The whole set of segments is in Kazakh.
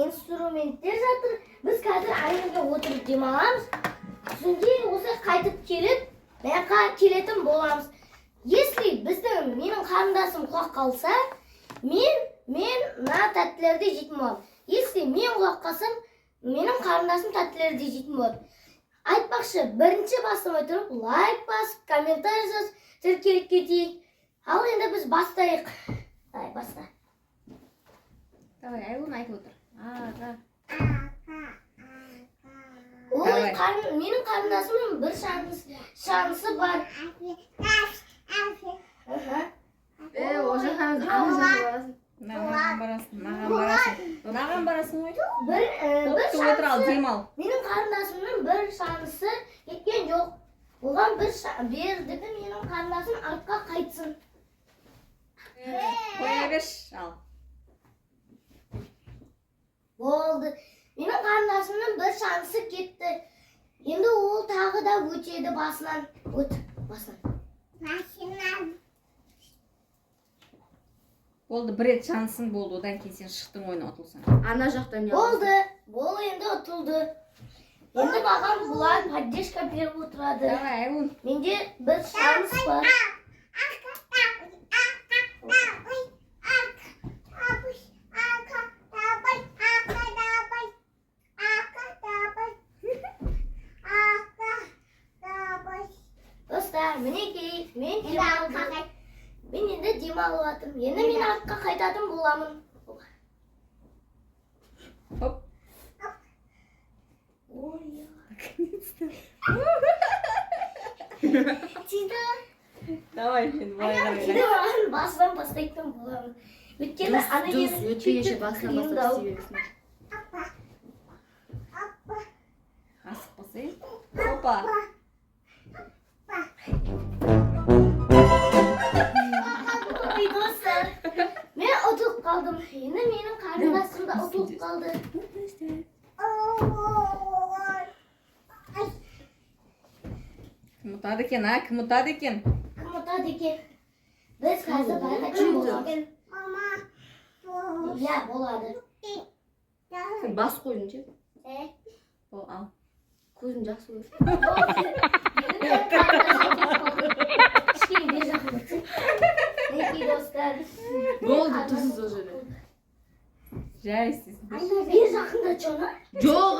instrumentler жатыр. Biz қазір айнада отырып демаламыз. Сосын осы қайтып келіп, мына келетін боламыз. Если менің қарындасым құлап қалса, мен мына тәттілерді жейтін боламын. Если мен құлап қалсам, менің қарындасым тәттілерді жейтін болады. Айтпақшы, бірінші бастамай тұрып, лайк басып, комментарий жазып, тіркеліп кетейік. Ал енді біз бастайық. Давай, баста. Давай, Айгүл айтып отыр. Ой, менің қарындасымның бір шансы бар. Маған барасың ғой. Менің қарындасымның бір шансы кеткен жоқ. Оған бір бердігі менің қарындасым артқа қайтсын. Қоя берш, ал. Болды. Менің қарындасымның бір шансы кетті. Енді ол тағы да өтеді басынан. Басынан. Болды, бір рет шансың болды, одан кейін сен шықтың ойына ұтылсаң. Ана жақтан болды. Бол енді ұтылды. Енді маған бұлар поддержка беріп отырады. Давай, Айгүл. Менде бір шанс бар. Достар, мінекей, мен демалдым. Мен енді демалып жатырмын. Енді мен артқа қайтатын боламын. Хоп. Ой, Тиді. Давай, мен Тиді маған басынан бастайтын боламын. Өйткені ана жерін өтпегенше басынан бастап істей бересің. Асық басай. Опа. Ой, достар, мен ұтылып қалдым. Енді менің қарындасым да ұтылып қалды. Кім ұтады екен, кім ұтады екен? Кім ұтады екен? Біз қазір байқайтын боламыз. Иә, болады. Сен бас қойдың ше? Ол, ал. Көзің жақсы көрсін. Кішкене бер жақын өтсін. Мінекей достар. Болды, тұрсыз ол жерде. Жай істесін. Бер жақында чона. Жоқ.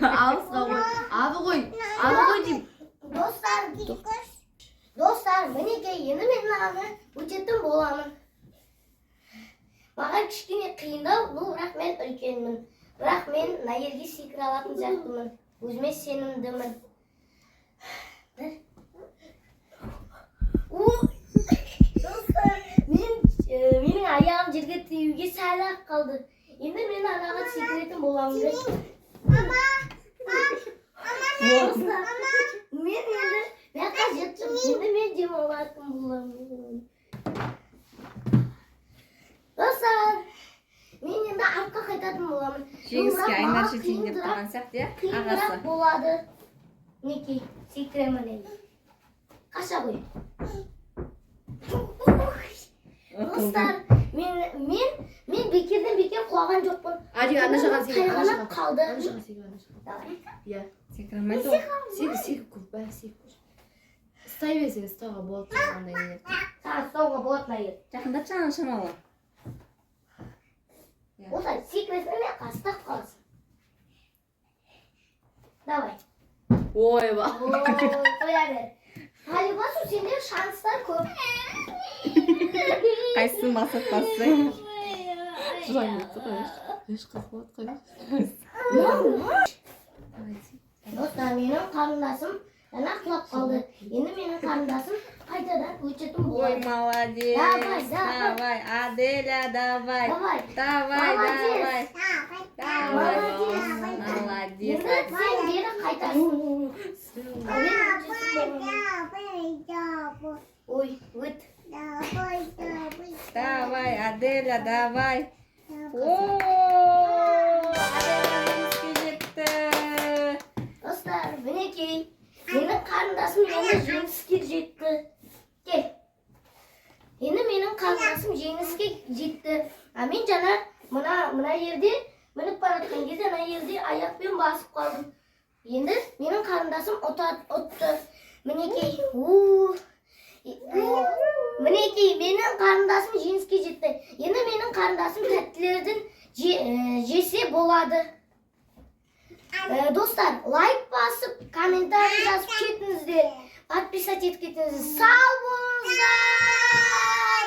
Алысқа қой. Абы қой дейм. Достар, мінекей, енді мен мынаны өтетін боламын. Маған кішкене қиындау, бірақ мен үлкенмін. Бірақ мен мына жерге секіре алатын сияқтымын. Өзіме сенімдімін. Достар, менің аяғым жерге тиюге сәл-ақ қалды. Енді мен анаға секіретін боламын. Достар, мен енді мияққа жеттім. Енді мен демалатын боламын. Достар, мен енді артқа қайтатын боламын. Жеңіске айнар жетейін деп тұрған сияқты, иә? Қиындырақ Ағасы. болады. Мінекей, секіремін енді. Қаша қой. Достар, мен бекерден құлаған жоқпын. Ади, ана жағаға секір. Қайғанап қалды. Ана жағаға секір. Давай. Иә. Секіремейді ол. Секір көп, бәрі секір. Ұстай берсең ұстауға болады тұрғандай не. Саған ұстауға болады ма ел? Жақындап жаңа шамалы. Осылай секіресің мен қастап қаласың. Давай. Ойба. Қоя бер. Ғалибасу, сенде шанстар көп. Қайсысын басып бассың? Еш қақуат қой. Достар, менің қарындасым жаңа құлап қалды. Енді менің қарындасым қайтадан өтетін Ой, болады. молодец. Давай, Аделя, давай. Давай. Молодец. Енді сен бері қайтасың. Ой, өт. Давай, Аделя, давай. Ооо, Аделя жеңіске жетті. Достар, мінекей. Менің қарындасым енді жеңіске жетті. Кел. Енді менің қарындасым жеңіске жетті. Мен жаңа Mına yerде minib baratgan кезде ana yerде oyoqpен basib qoldim. Endi mening qarindoshim o'tdi. Minekey. Minekey mening qarindoshim jinskga jetdi. Endi mening qarindoshim tatlilardan jese bo'ladi. Do'stlar, like bosib, kommentariy yozib ketingizlar. Подписать etib ketingizlar. Sog' bo'linglar.